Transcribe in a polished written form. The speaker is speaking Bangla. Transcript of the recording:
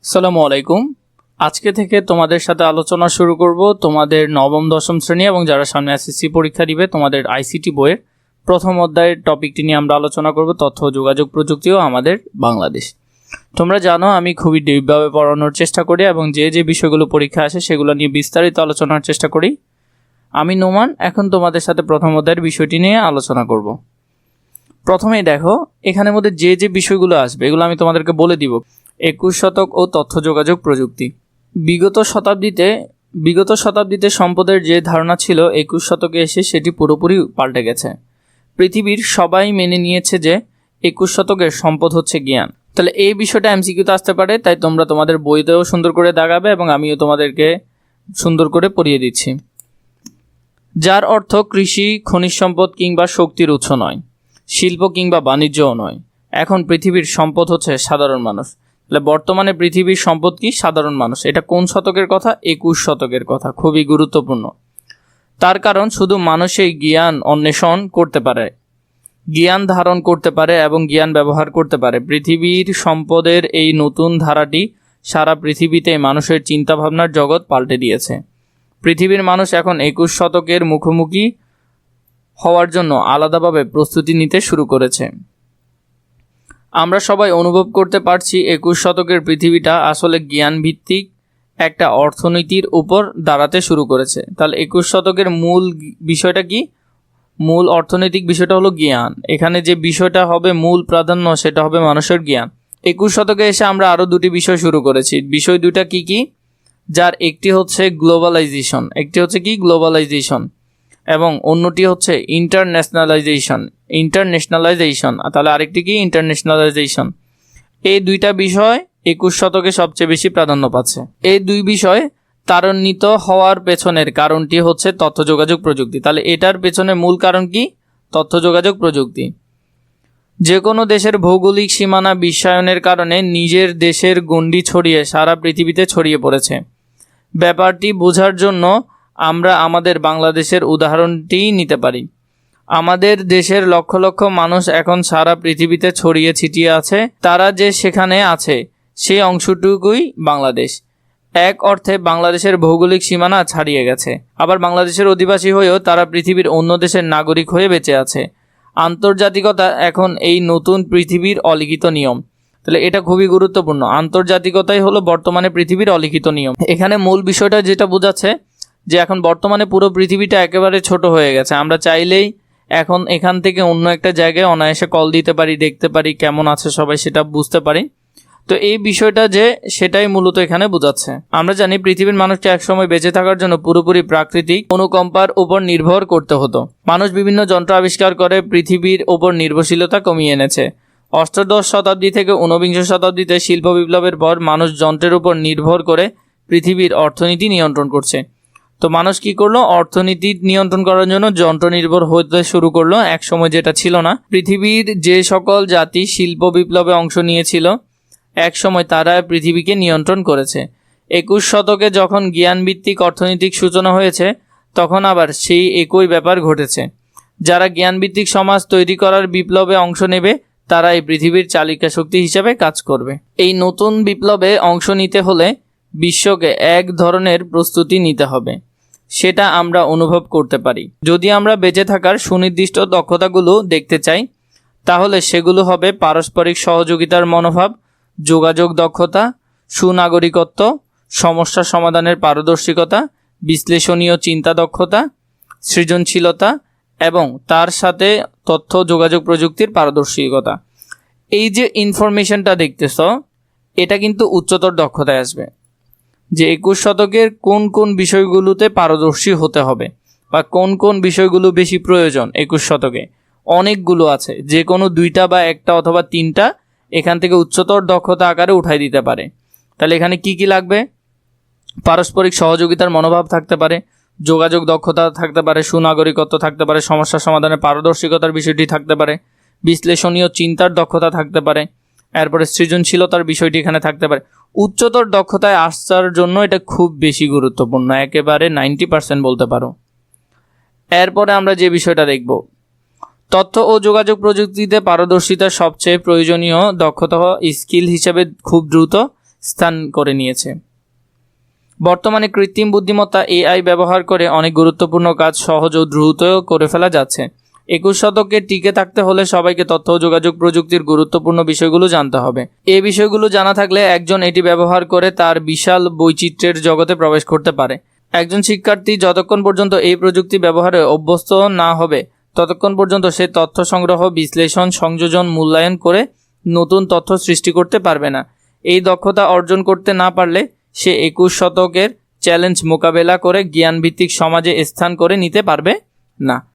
আসসালামু আলাইকুম। আজকে থেকে তোমাদের সাথে আলোচনা শুরু করব তোমাদের নবম দশম শ্রেণী এবং যারা সামনে এসএসসি পরীক্ষা দিবে তোমাদের আইসিটি বইয়ের প্রথম অধ্যায়ের টপিকটি নিয়ে আমরা আলোচনা করব, তথ্য ও যোগাযোগ প্রযুক্তি ও আমাদের বাংলাদেশ। তোমরা জানো আমি খুবই ডিপভাবে পড়ানোর চেষ্টা করি এবং যে বিষয়গুলো পরীক্ষা আসে সেগুলো নিয়ে বিস্তারিত আলোচনার চেষ্টা করি। আমি নোমান, এখন তোমাদের সাথে প্রথম অধ্যায়ের বিষয়টি নিয়ে আলোচনা করব। প্রথমেই দেখো, এখানের মধ্যে যে বিষয়গুলো আসবে এগুলো আমি তোমাদেরকে বলে দিব। 21 শতক ও তথ্য যোগাযোগ প্রযুক্তি। বিগত শতাব্দীতে সম্পদের যে ধারণা ছিল 21 শতকে এসে সেটি পুরোপুরি পাল্টে গেছে। পৃথিবীর সবাই মেনে নিয়েছে যে 21 শতকের সম্পদ হচ্ছে জ্ঞান। তাহলে এই বিষয়টা এমসিকিউতে আসতে পারে, তাই তোমরা তোমাদের বইতেও সুন্দর করে দাগাবে এবং আমিও তোমাদেরকে সুন্দর করে পড়িয়ে দিচ্ছি। যার অর্থ কৃষি, খনিজ সম্পদ কিংবা শক্তির উৎস নয়, শিল্প কিংবা বাণিজ্যও নয়। এখন পৃথিবীর সম্পদ হচ্ছে সাধারণ মানুষ। তাহলে বর্তমানে পৃথিবীর সম্পদ কি? সাধারণ মানুষ। এটা কোন শতকের কথা? 21 শতকের কথা। খুবই গুরুত্বপূর্ণ। তার কারণ শুধু মানুষই জ্ঞান অন্বেষণ করতে পারে, জ্ঞান ধারণ করতে পারে এবং জ্ঞান ব্যবহার করতে পারে। পৃথিবীর সম্পদের এই নতুন ধারাটি সারা পৃথিবীতে মানুষের চিন্তাভাবনার জগৎ পাল্টে দিয়েছে। পৃথিবীর মানুষ এখন 21 শতকের মুখোমুখি হওয়ার জন্য আলাদাভাবে প্রস্তুতি নিতে শুরু করেছে। আমরা সবাই অনুভব করতে পারছি 21 শতকের পৃথিবীটা আসলে জ্ঞানভিত্তিক একটা অর্থনীতির উপর দাঁড়াতে শুরু করেছে। তাহলে 21 শতকের মূল বিষয়টা কি? মূল অর্থনৈতিক বিষয়টা হলো জ্ঞান। এখানে যে বিষয়টা হবে মূল প্রাধান্য সেটা হবে মানুষের জ্ঞান। 21 শতকে এসে আমরা আরও দুটি বিষয় শুরু করেছি। বিষয় দুটা কি কি? যার একটি হচ্ছে গ্লোবালাইজেশন, একটি হচ্ছে কি? গ্লোবালাইজেশন, এবং অন্যটি হচ্ছে ইন্টারন্যাশনালাইজেশন। তাহলে আরেকটি কি? ইন্টারন্যাশনালাইজেশন। এই দুইটা বিষয় 21 শতকে সবচেয়ে বেশি প্রাধান্য পাচ্ছে। এই দুই বিষয় ত্বরান্বিত হওয়ার পেছনের কারণটি হচ্ছে তথ্য যোগাযোগ প্রযুক্তি। তাহলে এটার পেছনে মূল কারণ কি? তথ্য যোগাযোগ প্রযুক্তি। যে কোনো দেশের ভৌগোলিক সীমানা বিশ্বায়নের কারণে নিজের দেশের গণ্ডি ছড়িয়ে সারা পৃথিবীতে ছড়িয়ে পড়েছে। ব্যাপারটি বোঝার জন্য আমরা আমাদের বাংলাদেশের উদাহরণটি নিতে পারি। আমাদের দেশের লক্ষ লক্ষ মানুষ এখন সারা পৃথিবীতে ছড়িয়ে ছিটিয়ে আছে। তারা যে সেখানে আছে সেই অংশটুকুই বাংলাদেশ। এক অর্থে বাংলাদেশের ভৌগোলিক সীমানা ছাড়িয়ে গেছে। আবার বাংলাদেশের অধিবাসী হয়েও তারা পৃথিবীর অন্য দেশের নাগরিক হয়ে বেঁচে আছে। আন্তর্জাতিকতা এখন এই নতুন পৃথিবীর অলিখিত নিয়ম। তাহলে এটা খুবই গুরুত্বপূর্ণ। আন্তর্জাতিকতাই হলো বর্তমানে পৃথিবীর অলিখিত নিয়ম। এখানে মূল বিষয়টা যেটা বোঝাচ্ছে যে এখন বর্তমানে পুরো পৃথিবীটা একেবারে ছোট হয়ে গেছে। আমরা চাইলেই এখন এখান থেকে অন্য একটা জায়গায় অনায়াসে কল দিতে পারি, দেখতে পারি কেমন আছে সবাই, সেটা বুঝতে পারি। তো এই বিষয়টা যে সেটাই মূলত এখানে বোঝাচ্ছে। আমরা জানি পৃথিবীর মানুষকে একসময় বেঁচে থাকার জন্য পুরোপুরি প্রাকৃতিক অনুকম্পার উপর নির্ভর করতে হতো। মানুষ বিভিন্ন যন্ত্র আবিষ্কার করে পৃথিবীর ওপর নির্ভরশীলতা কমিয়ে এনেছে। অষ্টাদশ শতাব্দী থেকে ঊনবিংশ শতাব্দীতে শিল্প বিপ্লবের পর মানুষ যন্ত্রের উপর নির্ভর করে পৃথিবীর অর্থনীতি নিয়ন্ত্রণ করছে। তো মানুষ কি করলো? অর্থনীতি নিয়ন্ত্রণ করার জন্য যন্ত্র নির্ভর হতে শুরু করলো, এক সময় যেটা ছিল না। পৃথিবীর যে সকল জাতি শিল্প বিপ্লবে অংশ নিয়েছিল এক সময় তারা পৃথিবীকে নিয়ন্ত্রণ করেছে। 21 শতকে যখন জ্ঞানভিত্তিক অর্থনৈতিক সূচনা হয়েছে তখন আবার সেই একই ব্যাপার ঘটেছে। যারা জ্ঞানভিত্তিক সমাজ তৈরি করার বিপ্লবে অংশ নেবে তারা এই পৃথিবীর চালিকা শক্তি হিসেবে কাজ করবে। এই নতুন বিপ্লবে অংশ নিতে হলে বিশ্বকে এক ধরনের প্রস্তুতি নিতে হবে, সেটা আমরা অনুভব করতে পারি। যদি আমরা বেঁচে থাকার সুনির্দিষ্ট দক্ষতাগুলো দেখতে চাই তাহলে সেগুলো হবে পারস্পরিক সহযোগিতার মনোভাব, যোগাযোগ দক্ষতা, সুনাগরিকত্ব, সমস্যা সমাধানের পারদর্শিকতা, বিশ্লেষণীয় চিন্তা দক্ষতা, সৃজনশীলতা এবং তার সাথে তথ্য যোগাযোগ প্রযুক্তির পারদর্শিকতা। এই যে ইনফরমেশনটা দেখতেছ এটা কিন্তু উচ্চতর দক্ষতায় আসবে। যে 21 শতকের কোন কোন বিষয়গুলোতে পারদর্শী হতে হবে বা কোন কোন বিষয়গুলো বেশি প্রয়োজন 21 শতকে, অনেকগুলো আছে। যে কোনো দুইটা বা একটা অথবা তিনটা এখান থেকে উচ্চতর দক্ষতা আকারে উঠাই দিতে পারে। তাহলে এখানে কি কি লাগবে? পারস্পরিক সহযোগিতার মনোভাব থাকতে পারে, যোগাযোগ দক্ষতা থাকতে পারে, সুনাগরিকত্ব থাকতে পারে, সমস্যা সমাধানের পারদর্শিকতার বিষয়টি থাকতে পারে, বিশ্লেষণীয় চিন্তার দক্ষতা থাকতে পারে, এরপরে সৃজনশীলতার বিষয়টি এখানে থাকতে পারে। উচ্চতর দক্ষতায় আসার জন্য এটা খুব বেশি গুরুত্বপূর্ণ, একেবারে 90% বলতে পারো। এরপরে আমরা যে বিষয়টা দেখব, তথ্য ও যোগাযোগ প্রযুক্তিতে পারদর্শিতার সবচেয়ে প্রয়োজনীয় দক্ষতা স্কিল হিসেবে খুব দ্রুত স্থান করে নিয়েছে। বর্তমানে কৃত্রিম বুদ্ধিমত্তা এআই ব্যবহার করে অনেক গুরুত্বপূর্ণ কাজ সহজ ও দ্রুত করে ফেলা যাচ্ছে। 21 শতকে টিকে থাকতে হলে সবাইকে তথ্য ও যোগাযোগ প্রযুক্তির গুরুত্বপূর্ণ বিষয়গুলো জানতে হবে। এই বিষয়গুলো জানা থাকলে একজন এটি ব্যবহার করে তার বিশাল বৈচিত্র্যের জগতে প্রবেশ করতে পারে। একজন শিক্ষার্থী যতক্ষণ পর্যন্ত এই প্রযুক্তি ব্যবহারে অভ্যস্ত না হবে ততক্ষণ পর্যন্ত সে তথ্য সংগ্রহ, বিশ্লেষণ, সংযোজন, মূল্যায়ন করে নতুন তথ্য সৃষ্টি করতে পারবে না। এই দক্ষতা অর্জন করতে না পারলে সে 21 শতকের চ্যালেঞ্জ মোকাবেলা করে জ্ঞানভিত্তিক সমাজে স্থান করে নিতে পারবে না।